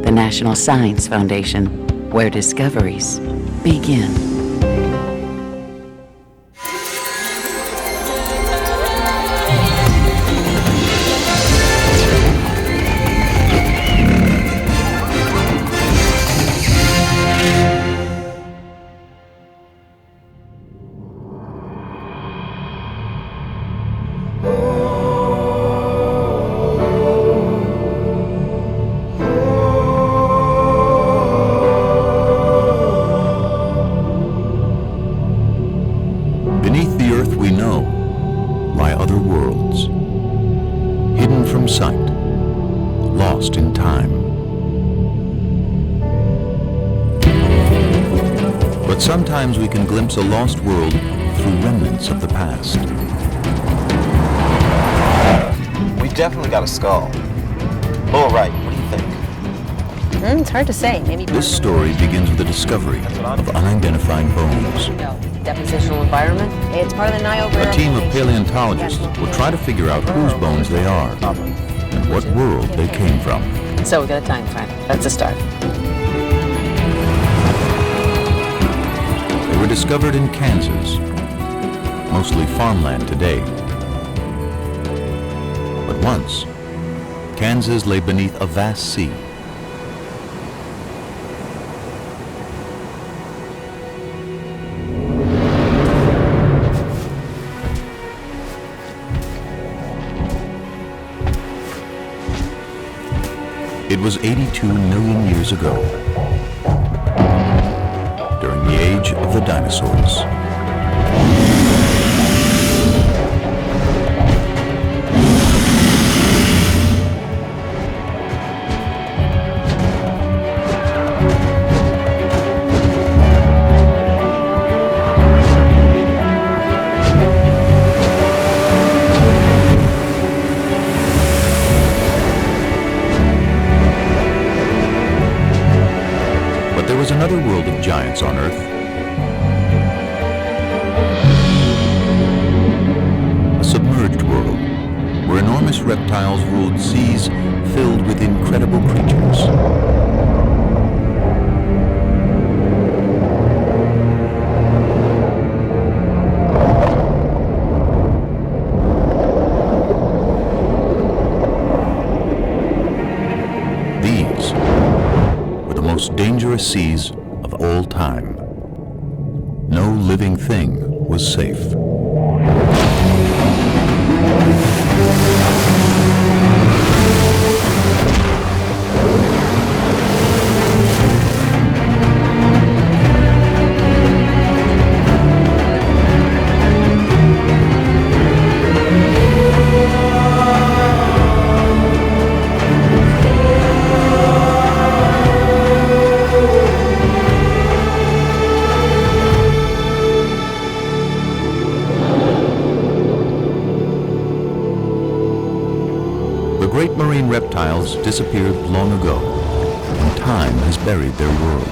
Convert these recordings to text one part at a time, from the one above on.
the National Science Foundation, where discoveries begin. Sometimes we can glimpse a lost world through remnants of the past. We definitely got a skull. All right, what do you think? It's hard to say. Maybe. This story begins with the discovery of unidentified bones. Depositional environment. It's part of the Niobrara. A team of paleontologists will try to figure out whose bones they are and what world they came from. So we got a time frame. That's a start. They were discovered in Kansas, mostly farmland today. But once, Kansas lay beneath a vast sea. It was 82 million years ago, during the age of the dinosaurs. There was another world of giants on Earth. A submerged world where enormous reptiles ruled seas filled with incredible creatures. These were the most dangerous seas of all time. No living thing was safe. The great marine reptiles disappeared long ago, and time has buried their world.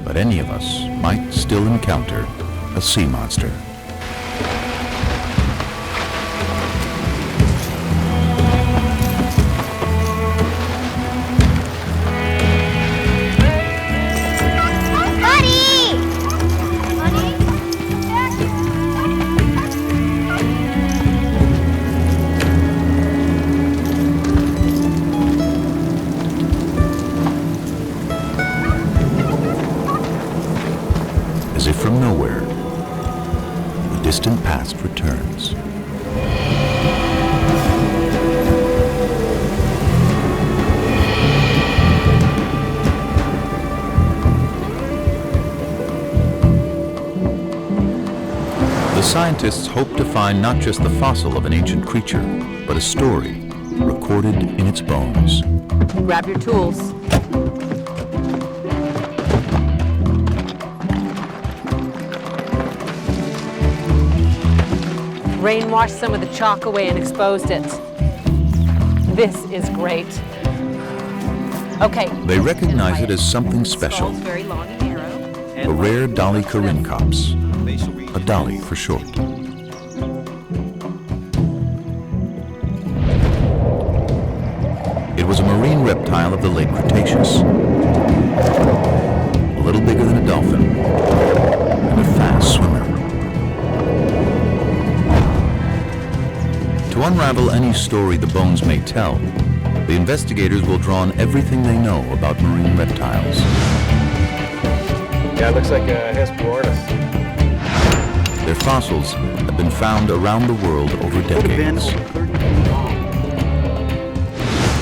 But any of us might still encounter a sea monster. As if from nowhere, the distant past returns. The scientists hope to find not just the fossil of an ancient creature, but a story recorded in its bones. Grab your tools. Rain washed some of the chalk away and exposed it. This is great. Okay. They recognize it as something special. Very long and narrow. A rare Dolichorhynchops, a a Dolly for short. It was a marine reptile of the late Cretaceous, a little bigger than a dolphin, and a fast swimmer. To unravel any story the bones may tell, the investigators will draw on everything they know about marine reptiles. Yeah, it looks like a Xiphactinus. Their fossils have been found around the world over decades.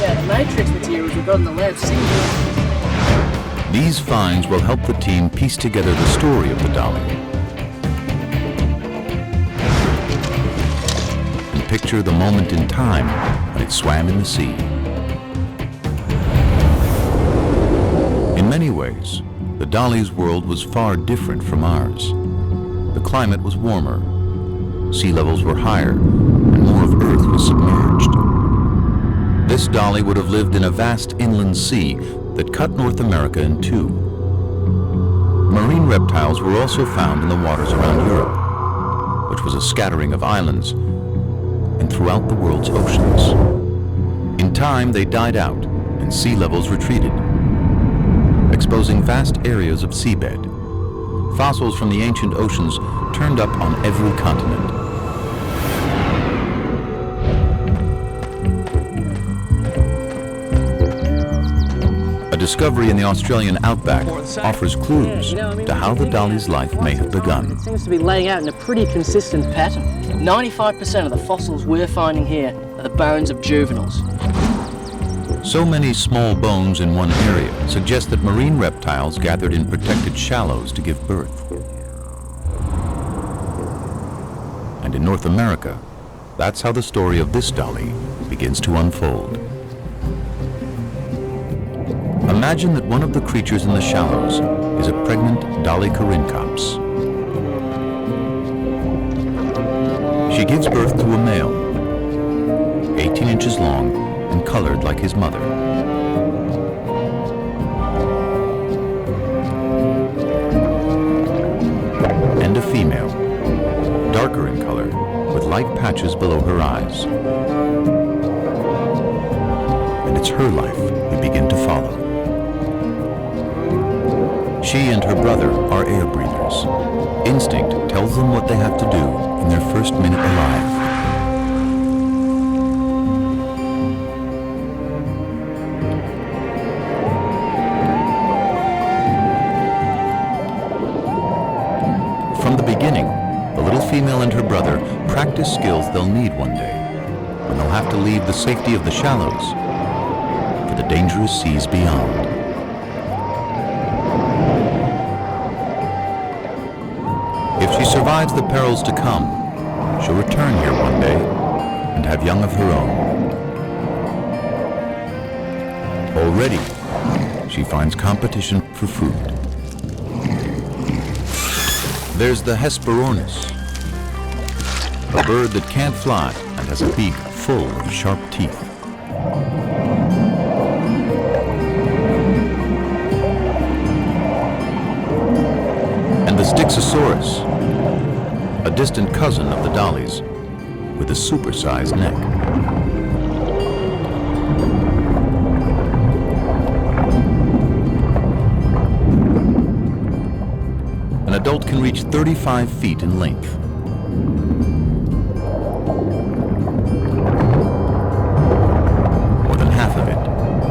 Yeah, the matrix materials we've got in the lab seem to... These finds will help the team piece together the story of the Dolly and picture the moment in time when it swam in the sea. In many ways, the Dolly's world was far different from ours. The climate was warmer, sea levels were higher, and more of Earth was submerged. This Dolly would have lived in a vast inland sea that cut North America in two. Marine reptiles were also found in the waters around Europe, which was a scattering of islands, and throughout the world's oceans. In time, they died out, and sea levels retreated, exposing vast areas of seabed. Fossils from the ancient oceans turned up on every continent. A discovery in the Australian outback offers clues to how the Dolly's life may have begun. It seems to be laying out in a pretty consistent pattern. 95% of the fossils we're finding here are the bones of juveniles. So many small bones in one area suggest that marine reptiles gathered in protected shallows to give birth. And in North America, that's how the story of this Dolly begins to unfold. Imagine that one of the creatures in the shallows is a pregnant Dolichorhynchops. She gives birth to a male, 18 inches long and colored like his mother. And a female, darker in color, with light patches below her eyes. And it's her life we begin to follow. She and her brother are air breathers. Instinct tells them what they have to do in their first minute alive. From the beginning, the little female and her brother practice skills they'll need one day, when they'll have to leave the safety of the shallows for the dangerous seas beyond. If she survives the perils to come, she'll return here one day and have young of her own. Already, she finds competition for food. There's the Xiphactinus, a bird that can't fly and has a beak full of sharp teeth. And the Styxosaurus, a distant cousin of the Dollies, with a supersized neck. An adult can reach 35 feet in length. More than half of it,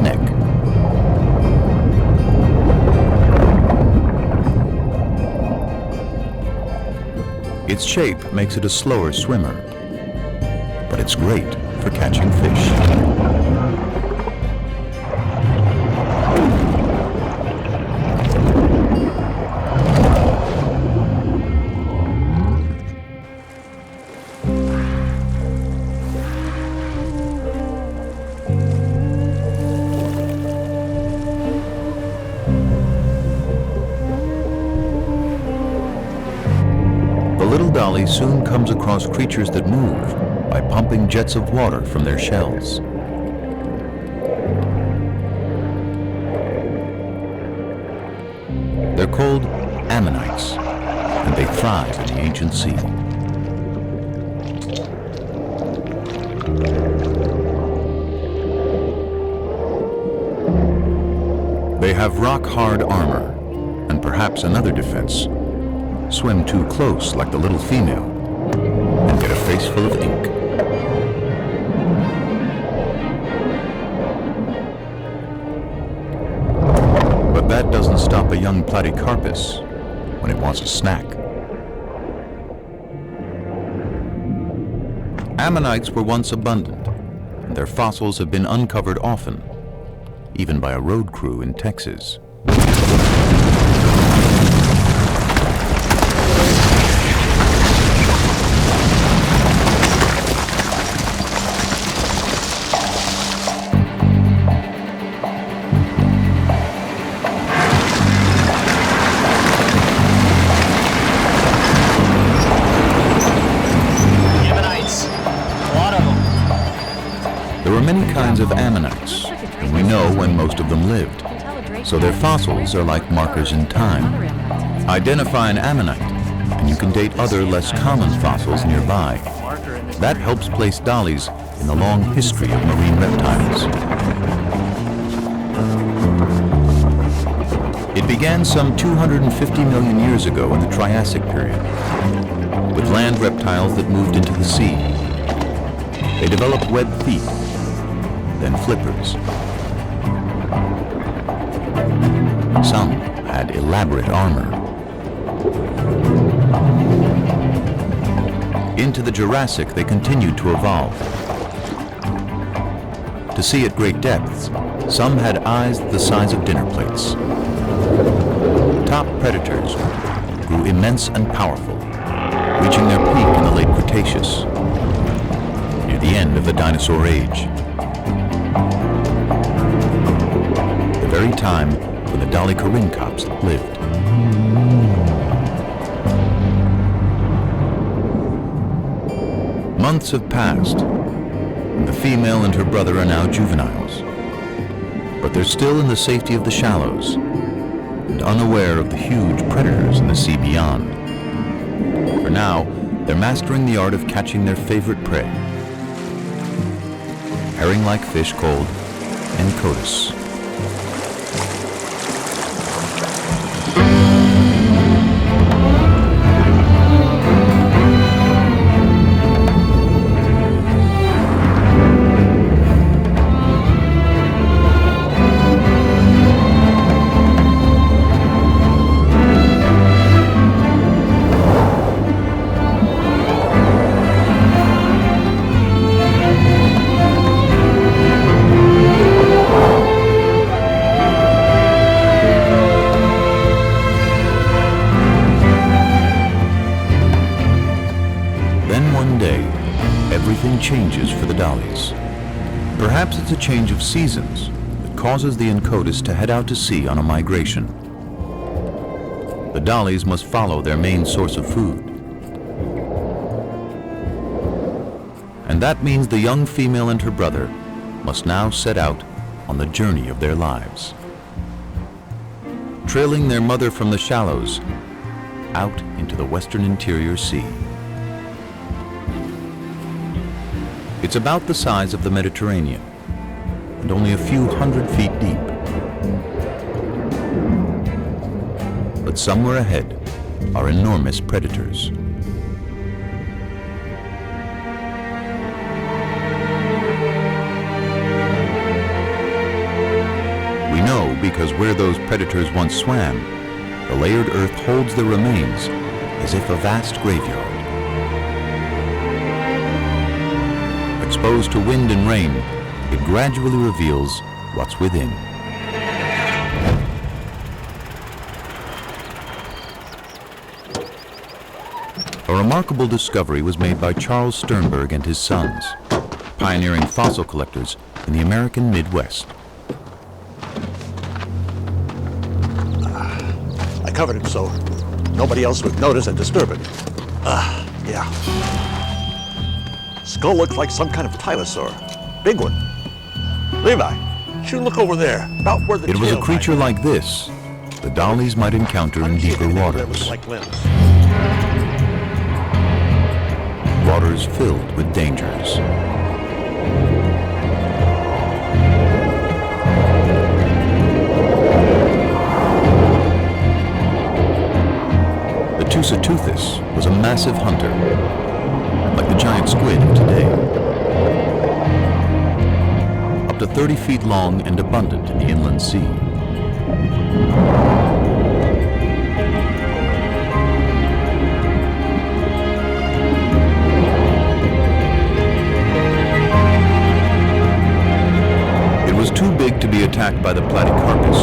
neck. Its shape makes it a slower swimmer, but it's great for catching fish. Dolly soon comes across creatures that move by pumping jets of water from their shells. They're called Ammonites, and they thrive in the ancient sea. They have rock-hard armor, and perhaps another defense. Swim too close like the little female, and get a face full of ink. But that doesn't stop a young Platycarpus when it wants a snack. Ammonites were once abundant, and their fossils have been uncovered often, even by a road crew in Texas. Ammonites. A lot of them. There were many kinds of Ammonites, and we know when most of them lived, so their fossils are like markers in time. Identify an Ammonite, and you can date other less common fossils nearby. That helps place dollies in the long history of marine reptiles. It began some 250 million years ago in the Triassic period, with land reptiles that moved into the sea. They developed webbed feet, then flippers. Some had elaborate armor. Into the Jurassic, they continued to evolve. To see at great depths, some had eyes the size of dinner plates. Top predators grew immense and powerful, reaching their peak in the late Cretaceous, near the end of the dinosaur age. The very time when the Dolichorhynchops lived. Months have passed, and the female and her brother are now juveniles. But they're still in the safety of the shallows, and unaware of the huge predators in the sea beyond. For now, they're mastering the art of catching their favorite prey. Herring-like fish called Encotus. Changes for the dollies. Perhaps it's a change of seasons that causes the Encotus to head out to sea on a migration. The dollies must follow their main source of food. And that means the young female and her brother must now set out on the journey of their lives, trailing their mother from the shallows out into the western interior sea. It's about the size of the Mediterranean and only a few 100 feet deep. But somewhere ahead are enormous predators. We know because where those predators once swam, the layered earth holds their remains as if a vast graveyard. Exposed to wind and rain, it gradually reveals what's within. A remarkable discovery was made by Charles Sternberg and his sons, pioneering fossil collectors in the American Midwest. I covered it so nobody else would notice and disturb it. Yeah. Skull looks like some kind of Tylosaur. Big one. Levi, should look over there, about where the It was a tail creature might like this the dollies might encounter in deeper There waters. was like limbs. waters filled with dangers. The Xiphactinus was a massive hunter, like the giant squid of today. Up to 30 feet long and abundant in the inland sea. It was too big to be attacked by the Platycarpus,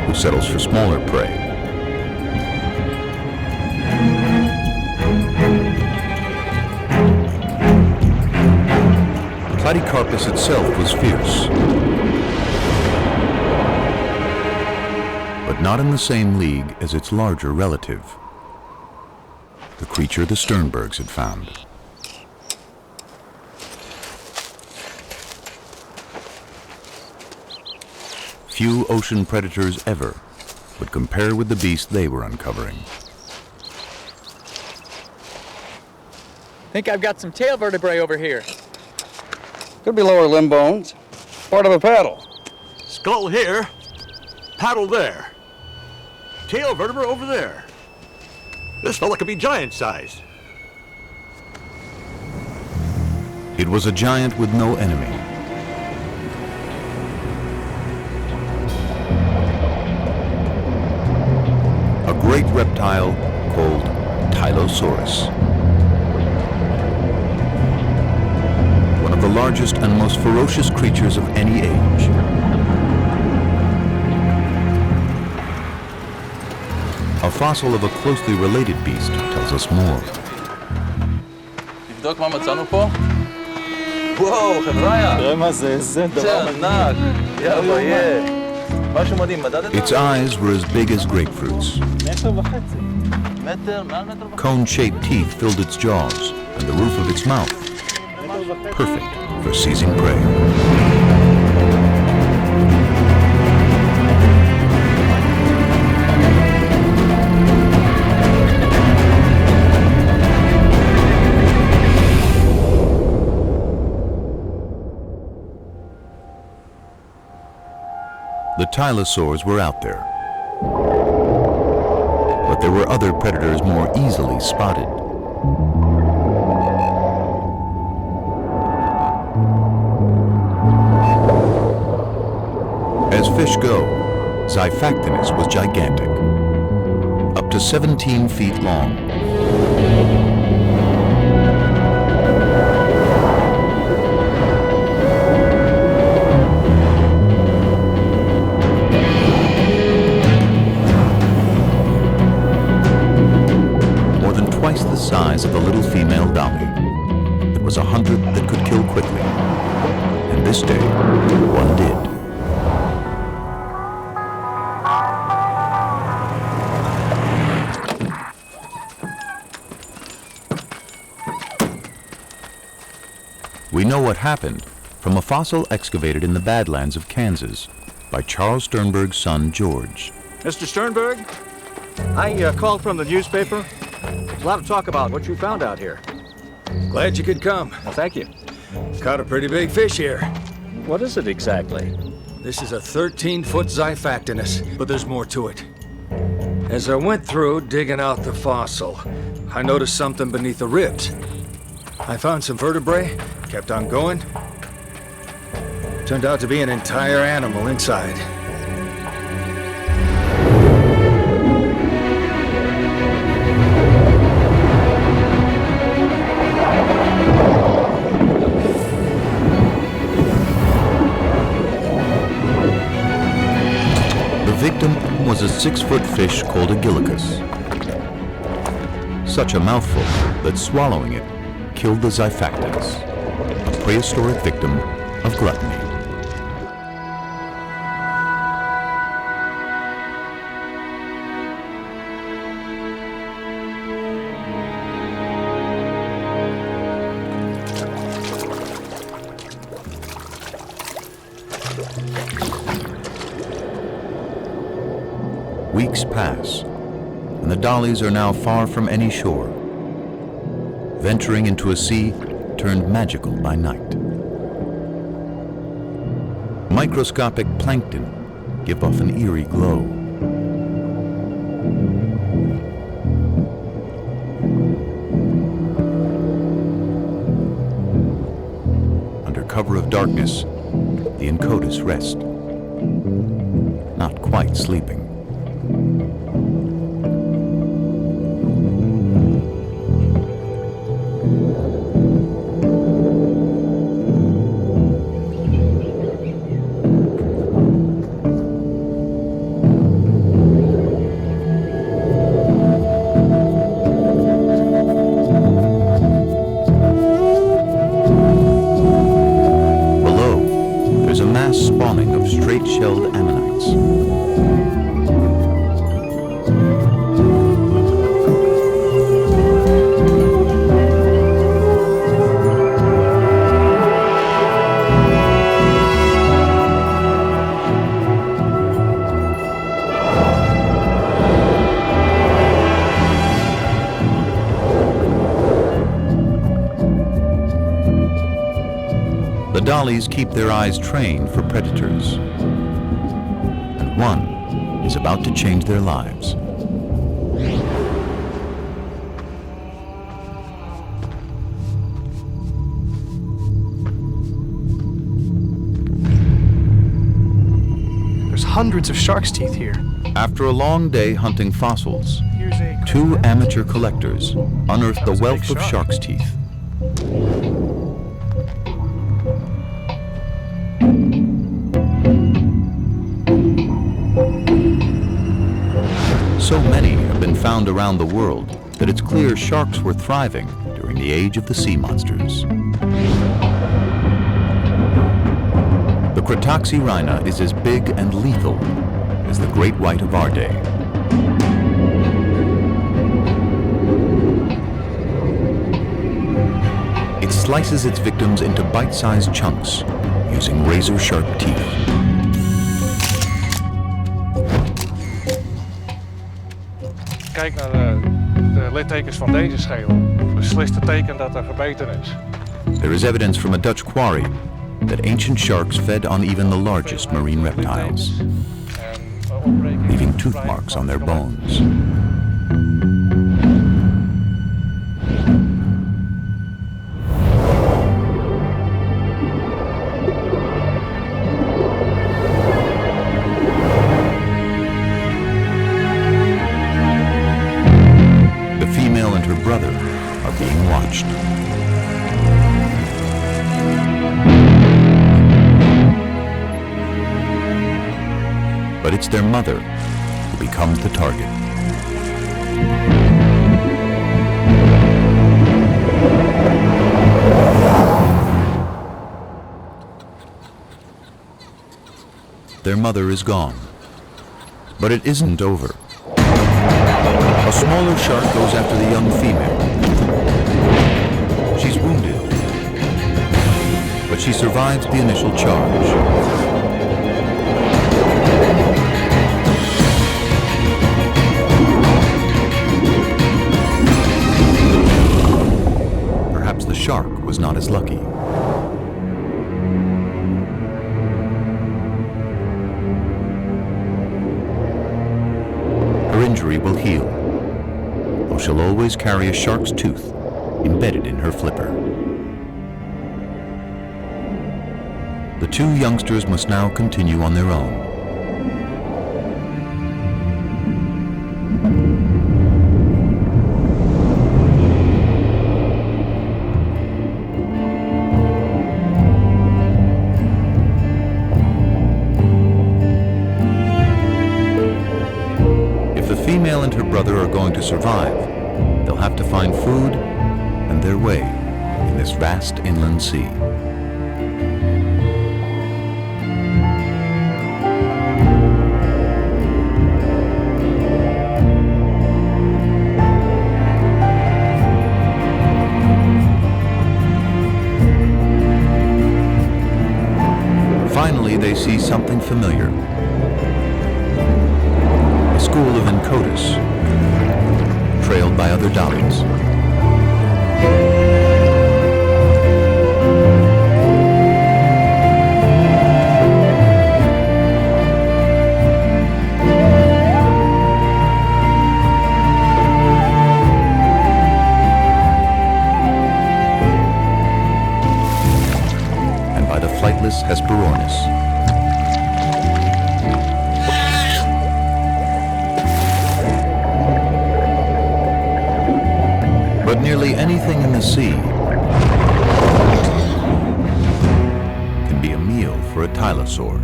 who settles for smaller prey. The Platycarpus itself was fierce, but not in the same league as its larger relative, the creature the Sternbergs had found. Few ocean predators ever would compare with the beast they were uncovering. Think I've got some tail vertebrae over here. Could be lower limb bones. Part of a paddle. Skull here, paddle there. Tail vertebra over there. This fella could be giant-sized. It was a giant with no enemy. A great reptile called Tylosaurus. One of the largest and most ferocious creatures of any age. A fossil of a closely related beast tells us more. תבדוק מה מצאנו פה? וואו, חבריה! תראה מה זה, איזה דבר ענק! יא ביי! משהו מדהים, מדדת? Its eyes were as big as grapefruits. מטר וחצי. מטר, מעל מטר וחצי. Cone-shaped teeth filled its jaws and the roof of its mouth. Perfect for seizing prey. The Tylosaurs were out there, but there were other predators more easily spotted. As fish go, Xiphactinus was gigantic, up to 17 feet long. Twice the size of the little female Dolly. It was a hunter that could kill quickly, and this day, one did. We know what happened from a fossil excavated in the Badlands of Kansas by Charles Sternberg's son, George. Mr. Sternberg, I called from the newspaper. There's a lot of talk about what you found out here. Glad you could come. Well, thank you. Caught a pretty big fish here. What is it exactly? This is a 13-foot Xiphactinus, but there's more to it. As I went through digging out the fossil, I noticed something beneath the ribs. I found some vertebrae, kept on going. Turned out to be an entire animal inside. The victim was a 6-foot fish called a Gillicus. Such a mouthful that swallowing it killed the Xiphactinus, a prehistoric victim of gluttony. Weeks pass, and the Dollies are now far from any shore, venturing into a sea turned magical by night. Microscopic plankton give off an eerie glow. Under cover of darkness, the Incotus rest, not quite sleeping. Spawning of straight-shelled Ammonites. The Dollies keep their eyes trained for predators, and one is about to change their lives. There's hundreds of shark's teeth here. After a long day hunting fossils, two amateur collectors unearthed the wealth of shark's teeth. So many have been found around the world that it's clear sharks were thriving during the age of the sea monsters. The Cretoxyrhina is as big and lethal as the great white of our day. It slices its victims into bite-sized chunks using razor-sharp teeth. Kijk naar de littekens van deze schedel. Beslist het teken dat er gebeten is. There is evidence from a Dutch quarry that ancient sharks fed on even the largest marine reptiles, leaving tooth marks on their bones. Brother are being watched. But it's their mother who becomes the target. Their mother is gone, but it isn't over. A smaller shark goes after the young female. She's wounded, but she survives the initial charge. Perhaps the shark was not as lucky. Her injury will heal, though she'll always carry a shark's tooth embedded in her flipper. The two youngsters must now continue on their own. If the female and her brother are going to survive, they'll have to find food and their way in this vast inland sea. Finally, they see something familiar. A school of Incotus, trailed by other dollies. And by the flightless Hesperornis. But nearly anything in the sea can be a meal for a Tylosaur.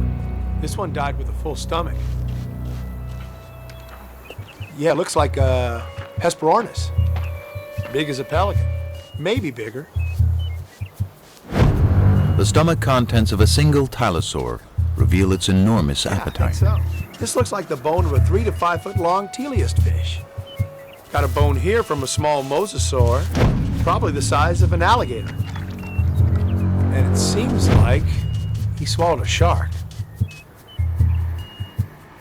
This one died with a full stomach. Yeah, it looks like a Hesperornis. Big as a pelican. Maybe bigger. The stomach contents of a single Tylosaur reveal its enormous I appetite. think so. This looks like the bone of a 3 to 5 foot long teleost fish. Got a bone here from a small mosasaur, probably the size of an alligator. And it seems like he swallowed a shark.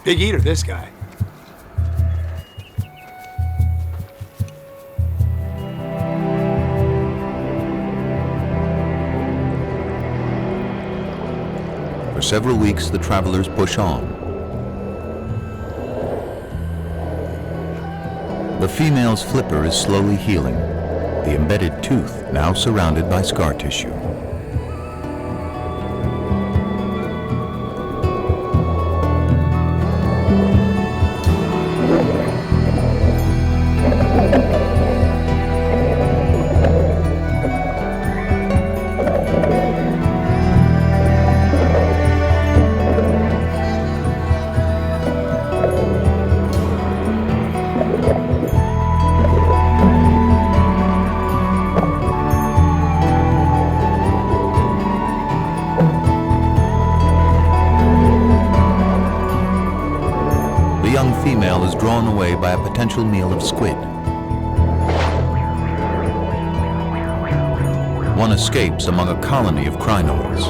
Big eater, this guy. For several weeks, the travelers push on. The female's flipper is slowly healing, the embedded tooth now surrounded by scar tissue. Female is drawn away by a potential meal of squid. One escapes among a colony of crinoids,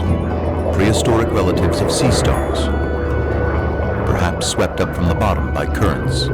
prehistoric relatives of sea stars, perhaps swept up from the bottom by currents.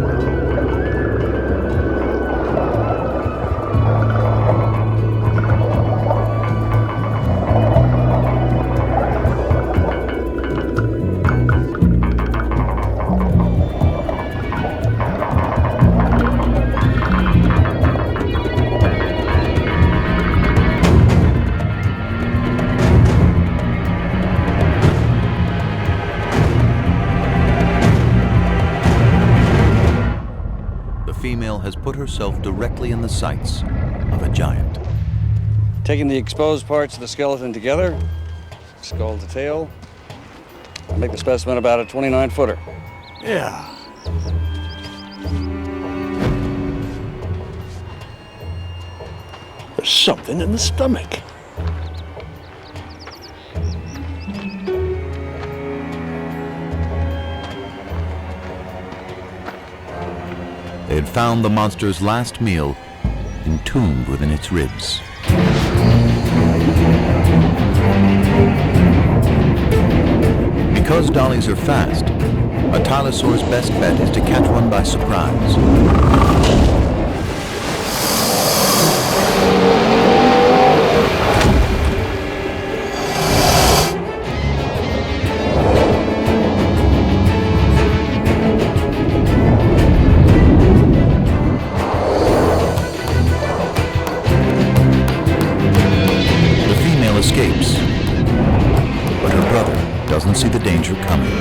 Has put herself directly in the sights of a giant. Taking the exposed parts of the skeleton together, skull to tail, I make the specimen about a 29-footer. Yeah. There's something in the stomach. They had found the monster's last meal entombed within its ribs. Because dollies are fast, a Tylosaur's best bet is to catch one by surprise. Escapes, but her brother doesn't see the danger coming.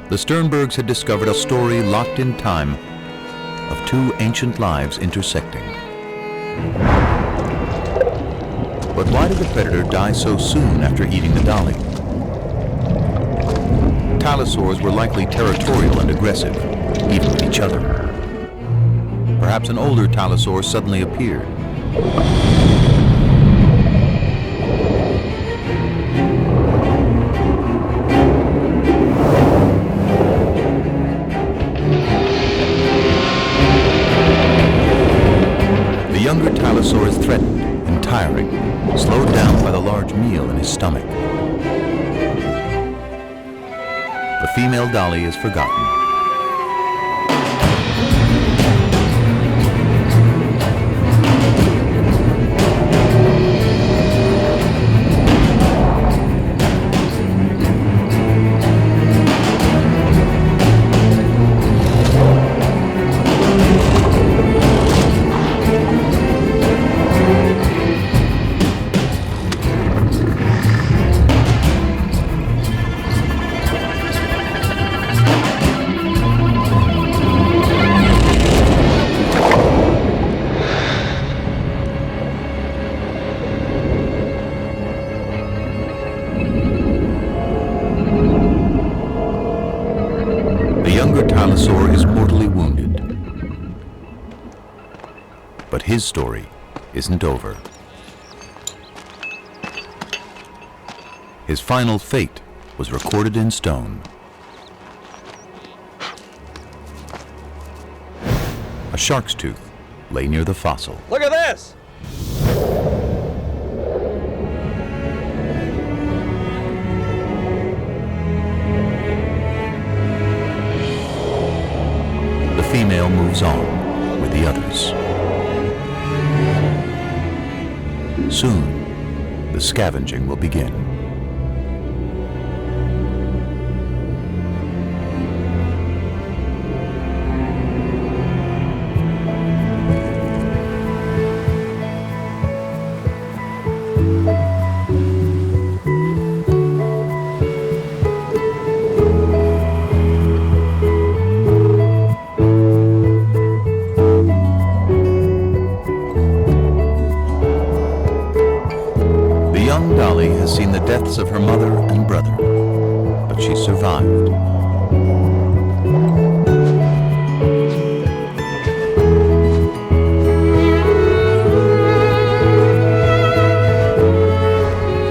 The Sternbergs had discovered a story locked in time of two ancient lives intersecting. But why did the predator die so soon after eating the dolly? Tylosaurs were likely territorial and aggressive, even with each other. Perhaps an older Tylosaur suddenly appeared. The younger Tylosaur is threatened and tiring, slowed down by the large meal in his stomach. The female Dolly is forgotten. Tylosaurus is mortally wounded. But his story isn't over. His final fate was recorded in stone. A shark's tooth lay near the fossil. Look at this! The female moves on with the others. Soon, the scavenging will begin. Dolly has seen the deaths of her mother and brother, but she survived.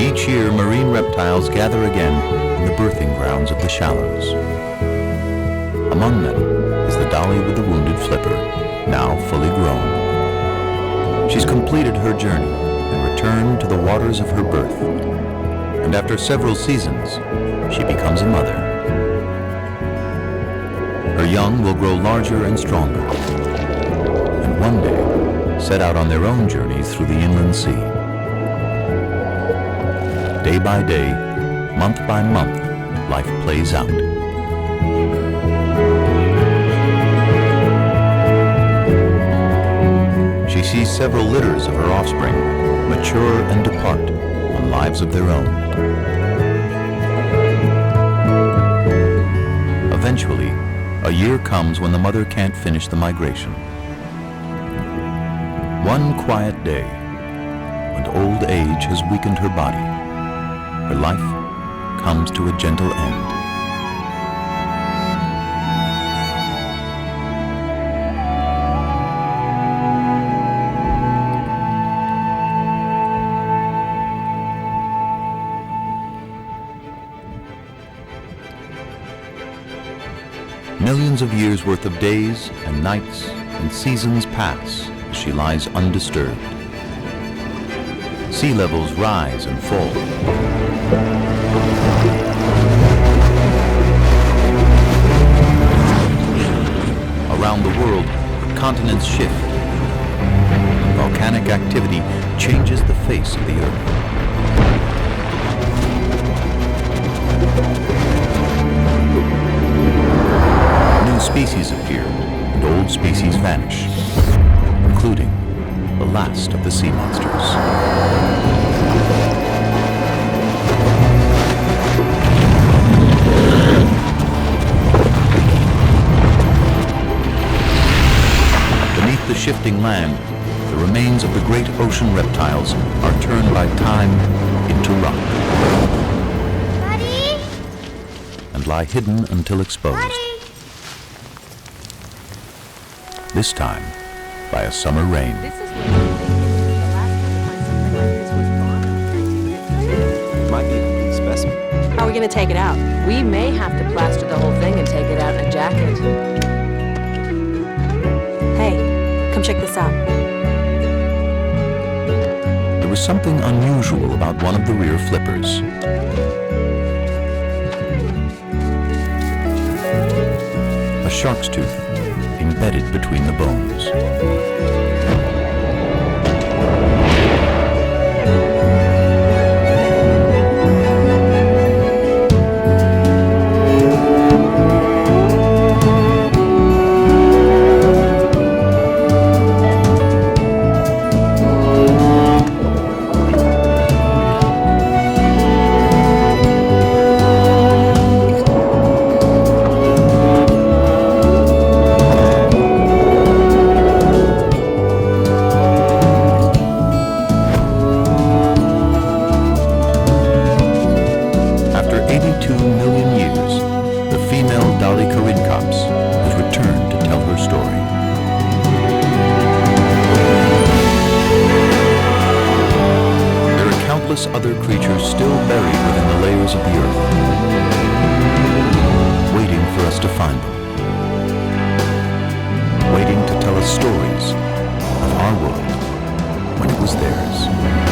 Each year, marine reptiles gather again in the birthing grounds of the shallows. Among them is the Dolly with the wounded flipper, now fully grown. She's completed her journey and returned to the waters of her birth. And after several seasons, she becomes a mother. Her young will grow larger and stronger, and one day set out on their own journeys through the inland sea. Day by day, month by month, life plays out. She sees several litters of her offspring mature and depart on lives of their own. Eventually, a year comes when the mother can't finish the migration. One quiet day, when old age has weakened her body, her life comes to a gentle end. Millions of years worth of days and nights and seasons pass as she lies undisturbed. Sea levels rise and fall. Around the world, continents shift. Volcanic activity changes the face of the earth. New species appear and old species vanish, including the last of the sea monsters. Beneath the shifting land, the remains of the great ocean reptiles are turned by time into rock. Buddy? And lie hidden until exposed. Buddy? This time by a summer rain. It might be a complete specimen. How are we going to take it out? We may have to plaster the whole thing and take it out in a jacket. Hey, come check this out. There was something unusual about one of the rear flippers. shark's tooth embedded between the bones. After 82 million years, the female Dolichorhynchops has returned to tell her story. There are countless other creatures still buried within the layers of the earth, waiting for us to find them, waiting to tell us stories of our world when it was theirs.